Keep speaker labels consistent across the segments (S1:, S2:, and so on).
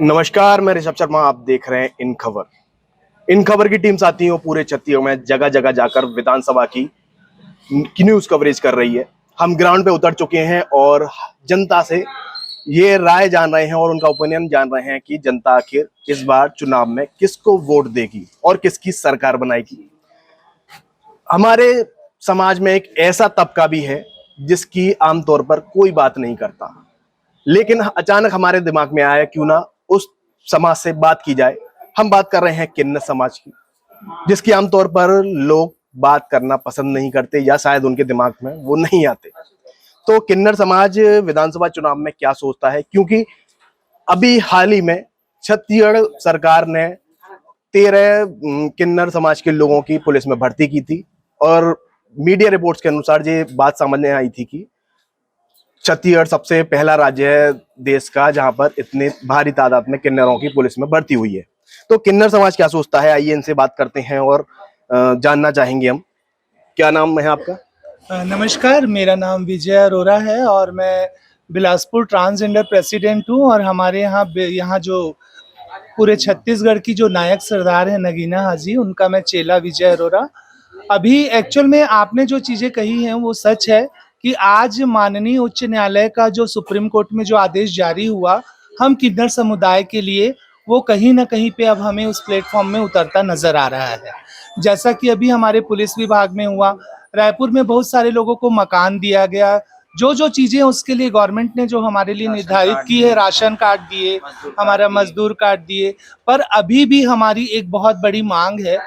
S1: नमस्कार, मैं ऋषभ शर्मा। आप देख रहे हैं इन खबर। इन खबर की टीम साथियों पूरे छत्तीसगढ़ में जगह जगह जाकर विधानसभा की न्यूज कवरेज कर रही है। हम ग्राउंड पे उतर चुके हैं और जनता से ये राय जान रहे हैं और उनका ओपिनियन जान रहे हैं कि जनता आखिर इस बार चुनाव में किसको वोट देगी और किसकी सरकार बनाएगी। हमारे समाज में एक ऐसा तबका भी है जिसकी आमतौर पर कोई बात नहीं करता, लेकिन अचानक हमारे दिमाग में आया क्यों ना उस समाज से बात की जाए। हम बात कर रहे हैं किन्नर समाज की, जिसकी आमतौर पर लोग बात करना पसंद नहीं करते या शायद उनके दिमाग में वो नहीं आते। तो किन्नर समाज विधानसभा चुनाव में क्या सोचता है, क्योंकि अभी हाल ही में छत्तीसगढ़ सरकार ने 13 किन्नर समाज के लोगों की पुलिस में भर्ती की थी और मीडिया रिपोर्ट्स के अनुसार ये बात सामने आई थी कि छत्तीसगढ़ सबसे पहला राज्य है देश का जहां पर इतने भारी तादाद में किन्नरों की पुलिस में भर्ती हुई है। तो किन्नर समाज क्या सोचता है, आइए इनसे बात करते हैं और जानना चाहेंगे हम। क्या नाम है आपका?
S2: नमस्कार, मेरा नाम विजय अरोरा है और मैं बिलासपुर ट्रांसजेंडर प्रेसिडेंट हूँ। और हमारे यहाँ जो पूरे छत्तीसगढ़ की जो नायक सरदार है नगीना हाजी, उनका मैं चेला विजय अरोरा। अभी एक्चुअल में आपने जो चीज़ें कही हैं वो सच है कि आज माननीय उच्च न्यायालय का जो सुप्रीम कोर्ट में जो आदेश जारी हुआ, हम किन्नर समुदाय के लिए वो कहीं ना कहीं पे अब हमें उस प्लेटफॉर्म में उतरता नजर आ रहा है। जैसा कि अभी हमारे पुलिस विभाग में हुआ, रायपुर में बहुत सारे लोगों को मकान दिया गया। जो जो चीजें उसके लिए गवर्नमेंट ने जो हमारे लिए निर्धारित की है, राशन कार्ड दिए, हमारा मजदूर कार्ड दिए। पर अभी भी हमारी एक बहुत बड़ी मांग है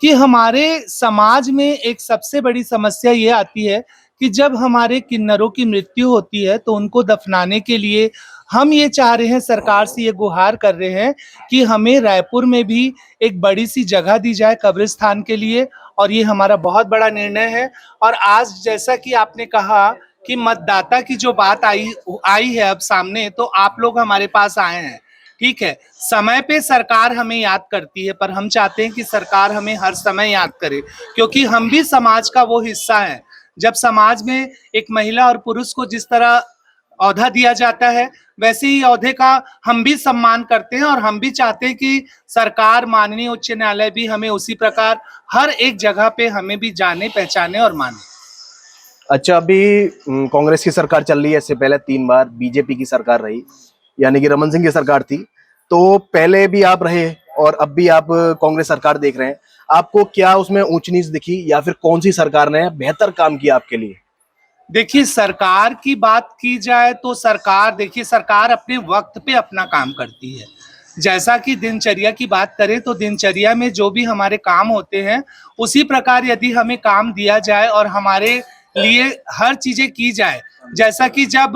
S2: कि हमारे समाज में एक सबसे बड़ी समस्या ये आती है कि जब हमारे किन्नरों की मृत्यु होती है तो उनको दफनाने के लिए हम ये चाह रहे हैं, सरकार से ये गुहार कर रहे हैं कि हमें रायपुर में भी एक बड़ी सी जगह दी जाए कब्रिस्तान के लिए। और ये हमारा बहुत बड़ा निर्णय है। और आज जैसा कि आपने कहा कि मतदाता की जो बात आई आई है अब सामने, तो आप लोग हमारे पास आए हैं, ठीक है। समय पे सरकार हमें याद करती है, पर हम चाहते हैं कि सरकार हमें हर समय याद करे, क्योंकि हम भी समाज का वो हिस्सा है। जब समाज में एक महिला और पुरुष को जिस तरह औहदा दिया जाता है, वैसे ही औहदे का हम भी सम्मान करते हैं और हम भी चाहते हैं कि सरकार, माननीय उच्च न्यायालय भी हमें उसी प्रकार हर एक जगह पे हमें भी जाने, पहचाने और माने।
S1: अच्छा, अभी कांग्रेस की सरकार चल रही है, इससे पहले 3 बार बीजेपी की सरकार रही, यानी कि रमन सिंह की सरकार थी। तो पहले भी आप रहे और अब भी आप कांग्रेस सरकार देख रहे हैं। आपको क्या उसमें ऊंच नीच दिखी या फिर कौन सी सरकार ने बेहतर काम किया आपके लिए?
S2: देखिए, सरकार की बात की जाए तो सरकार, देखिए, सरकार अपने वक्त पे अपना काम करती है। जैसा कि दिनचर्या की बात करें तो दिनचर्या में जो भी हमारे काम होते हैं, उसी प्रकार यदि हमें काम दिया जाए और हमारे लिए हर चीजें की जाए, जैसा कि जब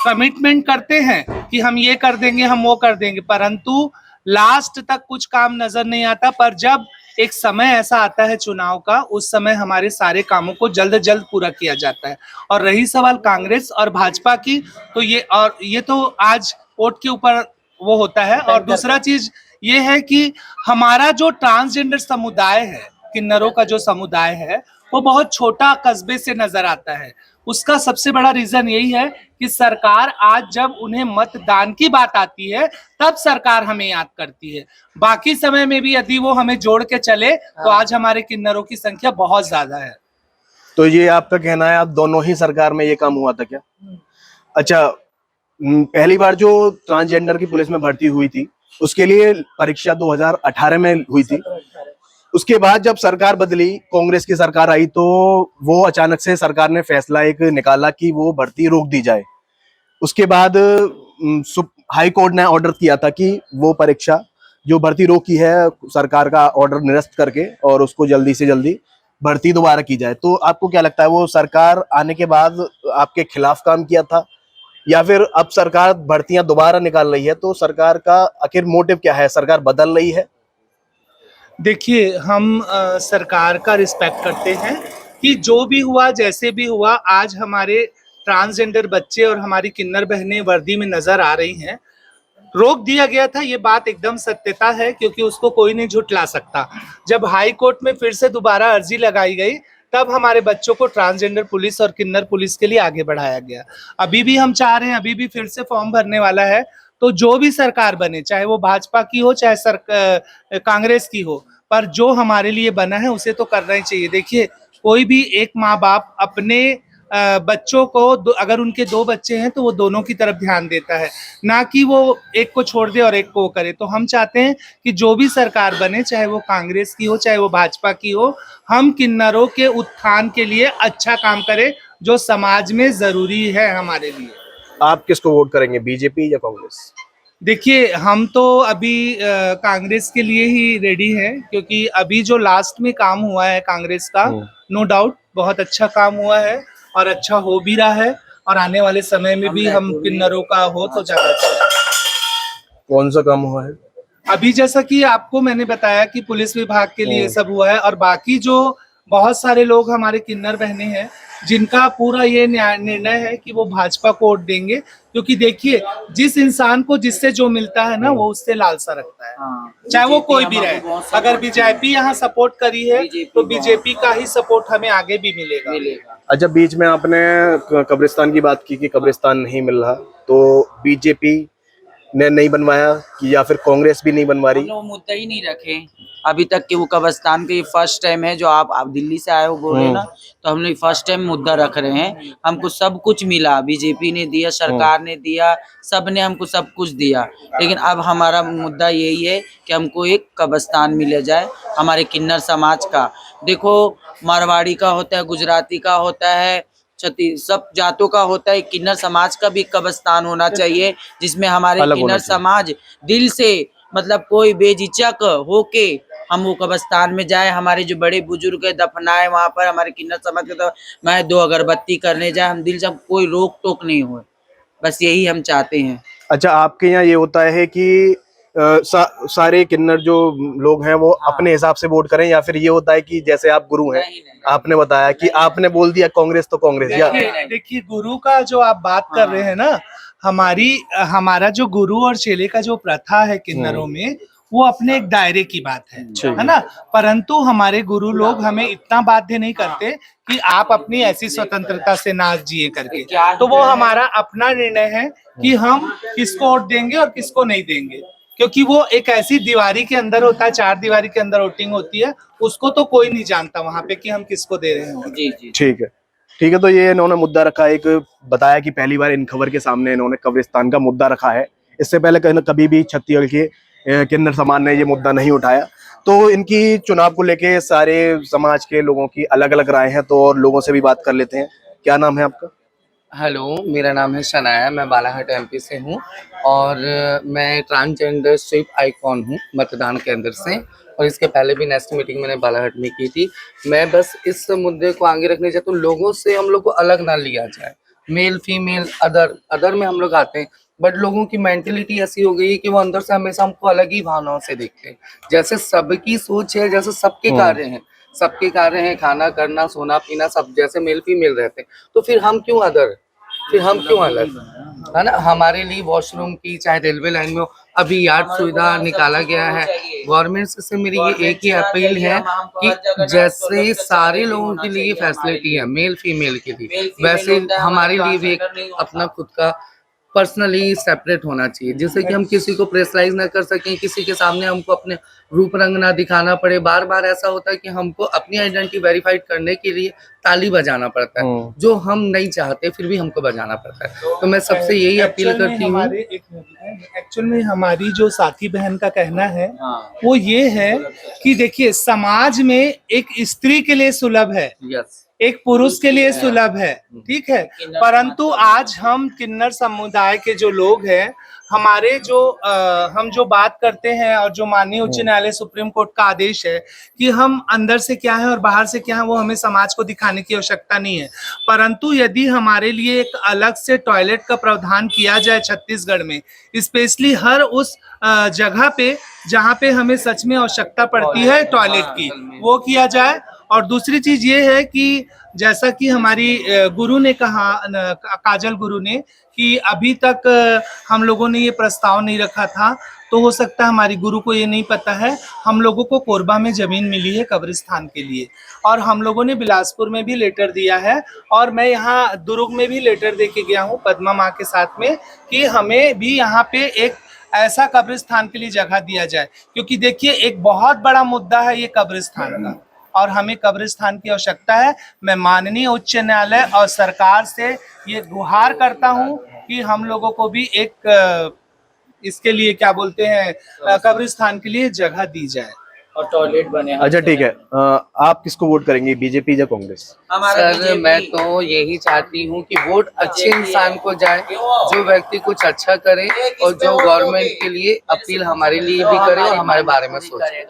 S2: कमिटमेंट करते हैं कि हम ये कर देंगे, हम वो कर देंगे, परंतु लास्ट तक कुछ काम नजर नहीं आता। पर जब एक समय ऐसा आता है चुनाव का, उस समय हमारे सारे कामों को जल्द जल्द पूरा किया जाता है। और रही सवाल कांग्रेस और भाजपा की, तो ये तो आज वोट के ऊपर वो होता है। और दूसरा चीज ये है कि हमारा जो ट्रांसजेंडर समुदाय है, किन्नरों का जो समुदाय है, वो बहुत छोटा कस्बे से नजर आता है। उसका सबसे बड़ा रीजन यही है कि सरकार आज जब उन्हें मतदान की बात आती है तब सरकार हमें याद करती है। बाकी समय में भी यदि वो हमें जोड़ के चले तो आज हमारे किन्नरों की संख्या बहुत ज्यादा है।
S1: तो ये आपका कहना है, आप दोनों ही सरकार में ये काम हुआ था क्या? अच्छा, पहली बार जो ट्रांसजेंडर की पुलिस में भर्ती हुई थी उसके लिए परीक्षा 2018 में हुई थी। उसके बाद जब सरकार बदली, कांग्रेस की सरकार आई, तो वो अचानक से सरकार ने फैसला एक निकाला कि वो भर्ती रोक दी जाए। उसके बाद हाई कोर्ट ने ऑर्डर किया था कि वो परीक्षा जो भर्ती रोकी है, सरकार का ऑर्डर निरस्त करके और उसको जल्दी से जल्दी भर्ती दोबारा की जाए। तो आपको क्या लगता है, वो सरकार आने के बाद आपके खिलाफ काम किया था या फिर अब सरकार भर्तियां दोबारा निकाल रही है, तो सरकार का आखिर मोटिव क्या है? सरकार बदल रही है?
S2: देखिए, हम सरकार का रिस्पेक्ट करते हैं कि जो भी हुआ, जैसे भी हुआ, आज हमारे ट्रांसजेंडर बच्चे और हमारी किन्नर बहनें वर्दी में नजर आ रही हैं। रोक दिया गया था, ये बात एकदम सत्यता है, क्योंकि उसको कोई नहीं झुठला सकता। जब हाई कोर्ट में फिर से दोबारा अर्जी लगाई गई, तब हमारे बच्चों को ट्रांसजेंडर पुलिस और किन्नर पुलिस के लिए आगे बढ़ाया गया। अभी भी हम चाह रहे हैं, अभी भी फिर से फॉर्म भरने वाला है, तो जो भी सरकार बने, चाहे वो भाजपा की हो चाहे कांग्रेस की हो, पर जो हमारे लिए बना है उसे तो करना ही चाहिए। देखिए, कोई भी एक माँ बाप अपने बच्चों को अगर उनके 2 बच्चे हैं तो वो दोनों की तरफ ध्यान देता है, ना कि वो एक को छोड़ दे और एक को करे। तो हम चाहते हैं कि जो भी सरकार बने, चाहे वो कांग्रेस की हो चाहे वो भाजपा की हो, हम किन्नरों के उत्थान के लिए अच्छा काम करें, जो समाज में जरूरी है हमारे लिए।
S1: आप किसको वोट करेंगे, बीजेपी या कांग्रेस?
S2: देखिए, हम तो अभी कांग्रेस के लिए ही रेडी हैं, क्योंकि अभी जो लास्ट में काम हुआ है कांग्रेस का, नो डाउट बहुत अच्छा काम हुआ है और अच्छा हो भी रहा है, और आने वाले समय में भी हम किन्नरों का हो तो ज्यादा अच्छा।
S1: कौन सा काम हुआ है?
S2: अभी जैसा कि आपको मैंने बताया कि पुलिस विभाग के लिए सब हुआ है, और बाकी जो बहुत सारे लोग हमारे किन्नर बहने हैं जिनका पूरा ये निर्णय है कि वो भाजपा को वोट देंगे, क्योंकि देखिए, जिस इंसान को जिससे जो मिलता है ना, वो उससे लालसा रखता है, चाहे वो कोई भी रहे। अगर बीजेपी यहाँ सपोर्ट करी है तो बीजेपी का ही सपोर्ट हमें आगे भी मिलेगा।
S1: अच्छा, बीच में आपने कब्रिस्तान की बात की कि कब्रिस्तान नहीं मिल रहा, तो बीजेपी ने नहीं बनवाया कि या फिर कांग्रेस भी नहीं बनवा रही?
S3: हम लोग मुद्दा ही नहीं रखे अभी तक कि वो कब्रिस्तान का ये फर्स्ट टाइम है जो आप दिल्ली से आए हो बोले ना, तो हम लोग फर्स्ट टाइम मुद्दा रख रहे हैं। हमको सब कुछ मिला, बीजेपी ने दिया, सरकार ने दिया, सब ने हमको सब कुछ दिया, लेकिन अब हमारा मुद्दा यही है कि हमको एक कब्रिस्तान मिल जाए हमारे किन्नर समाज का। देखो, मारवाड़ी का होता है, गुजराती का होता है, सब जातों का होता है, किन्नर समाज का भी कब्रिस्तान होना चाहिए, जिसमें हमारे किन्नर समाज दिल से, मतलब कोई बेझिझक होके हम वो कब्रिस्तान में जाए, हमारे जो बड़े बुजुर्ग है दफनाए वहां पर, हमारे किन्नर समाज के तो मैं 2 अगरबत्ती करने जाए, हम दिल से, कोई रोक टोक नहीं हो, बस यही हम चाहते हैं।
S1: अच्छा, आपके यहाँ ये होता है कि सारे किन्नर जो लोग हैं वो अपने हिसाब से वोट करें, या फिर ये होता है कि जैसे आप गुरु हैं, आपने बताया कि आपने बोल दिया कांग्रेस तो कांग्रेस? या
S2: देखिए, गुरु का जो आप बात कर रहे हैं ना, हमारा जो गुरु और चेले का जो प्रथा है किन्नरों में, वो अपने एक दायरे की बात है ना। परंतु हमारे गुरु लोग हमें इतना बाध्य नहीं करते कि आप अपनी ऐसी स्वतंत्रता से ना जिए करके। तो वो हमारा अपना निर्णय है कि हम किसको वोट देंगे और किसको नहीं देंगे, क्योंकि वो एक ऐसी दीवारी के अंदर होता है, 4 दीवारी के अंदर वोटिंग होती है, उसको तो कोई नहीं जानता वहां पे कि हम किसको दे रहे हैं।
S3: जी जी,
S1: ठीक है, ठीक है। तो ये इन्होंने मुद्दा रखा, एक बताया कि पहली बार इन खबर के सामने इन्होंने कब्रिस्तान का मुद्दा रखा है। इससे पहले कभी भी छत्तीसगढ़ के किन्नर समाज ने ये मुद्दा नहीं उठाया। तो इनकी चुनाव को लेके सारे समाज के लोगों की अलग अलग राय है, तो और लोगों से भी बात कर लेते हैं। क्या नाम है आपका?
S4: हेलो, मेरा नाम है शनाया, मैं बालाघाट एमपी से हूँ और मैं ट्रांसजेंडर स्वीप आइकॉन हूँ मतदान केंद्र से, और इसके पहले भी नेक्स्ट मीटिंग मैंने बालाघाट में की थी। मैं बस इस मुद्दे को आगे रखने चाहता हूँ, लोगों से हम लोग को अलग ना लिया जाए, मेल फीमेल अदर में हम लोग आते हैं, बट लोगों की मेंटेलिटी ऐसी हो गई है कि वो अंदर से हमेशा हमको अलग ही भावनाओं से देखते हैं। जैसे सबकी सोच है, जैसे सबके कार्य हैं, सबके कार्य हैं, खाना करना सोना पीना सब जैसे मेल फीमेल रहते हैं, तो फिर हम क्यों अलग, है ना। हमारे लिए वॉशरूम की, चाहे रेलवे लाइन में हो, अभी यार्ड सुविधा निकाला गया है गवर्नमेंट से। मेरी ये एक ही अपील है कि जैसे सारे लोगों के लिए फैसिलिटी है मेल फीमेल के लिए, वैसे हमारे लिए भी एक अपना खुद का पर्सनली सेपरेट होना चाहिए, जिससे कि हम किसी को प्रेशराइज ना कर सकें, किसी के सामने हमको अपने रूप रंग ना दिखाना पड़े। बार बार ऐसा होता है कि हमको अपनी आइडेंटिटी वेरीफाइड करने के लिए ताली बजाना पड़ता है, जो हम नहीं चाहते फिर भी हमको बजाना पड़ता है। तो मैं सबसे यही अपील करती हूँ।
S2: एक्चुअल में हमारी जो साथी बहन का कहना है वो ये है कि देखिए, समाज में एक स्त्री के लिए सुलभ है, एक पुरुष के लिए सुलभ है, ठीक है, परंतु आज हम किन्नर समुदाय के जो लोग हैं, हमारे जो हम जो बात करते हैं और जो माननीय उच्च न्यायालय सुप्रीम कोर्ट का आदेश है कि हम अंदर से क्या है और बाहर से क्या है, वो हमें समाज को दिखाने की आवश्यकता नहीं है। परंतु यदि हमारे लिए एक अलग से टॉयलेट का प्रावधान किया जाए छत्तीसगढ़ में, स्पेशली हर उस जगह पे जहाँ पे हमें सच में आवश्यकता पड़ती है टॉयलेट की, वो किया जाए, और दूसरी चीज ये है कि जैसा कि हमारी गुरु ने कहा, काजल गुरु ने, कि अभी तक हम लोगों ने ये प्रस्ताव नहीं रखा था, तो हो सकता है हमारी गुरु को ये नहीं पता है, हम लोगों को कोरबा में जमीन मिली है कब्रिस्तान के लिए, और हम लोगों ने बिलासपुर में भी लेटर दिया है, और मैं यहाँ दुर्ग में भी लेटर दे के गया हूँ पद्मा माँ के साथ में, कि हमें भी यहाँ पे एक ऐसा कब्रिस्तान के लिए जगह दिया जाए, क्योंकि देखिए एक बहुत बड़ा मुद्दा है ये कब्रिस्तान का, और हमें कब्रिस्तान की आवश्यकता है। मैं माननीय उच्च न्यायालय और सरकार से ये गुहार करता हूँ कि हम लोगों को भी एक इसके लिए क्या बोलते हैं कब्रिस्तान के लिए जगह दी जाए।
S3: और टॉयलेट बने।
S1: अच्छा ठीक है, आप किसको वोट करेंगे, बीजेपी या कांग्रेस?
S3: हमारा
S4: सर मैं तो यही चाहती हूँ कि वोट अच्छे इंसान को जाए, जो व्यक्ति कुछ अच्छा करे और जो गवर्नमेंट के लिए अपील हमारे लिए भी करे और हमारे बारे में सोचे।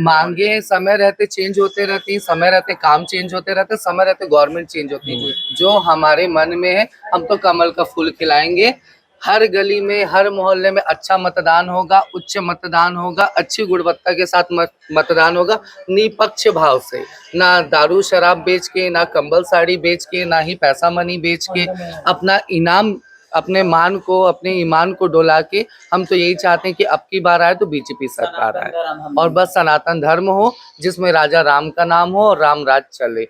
S4: मांगे समय रहते चेंज होते रहती हैं, समय रहते काम चेंज होते रहते, समय रहते गवर्नमेंट चेंज होती है। जो हमारे मन में है हम तो कमल का फूल खिलाएंगे। हर गली में, हर मोहल्ले में अच्छा मतदान होगा, उच्च मतदान होगा, अच्छी गुणवत्ता के साथ मतदान होगा, निष्पक्ष भाव से, ना दारू शराब बेच के, ना कंबल साड़ी बेच के, ना ही पैसा मनी बेच के, अपना इनाम, अपने मान को, अपने ईमान को डोला के। हम तो यही चाहते हैं कि अब की बार आए तो बीजेपी सरकार आए और बस सनातन धर्म हो जिसमें राजा राम का नाम हो और राम राज चले।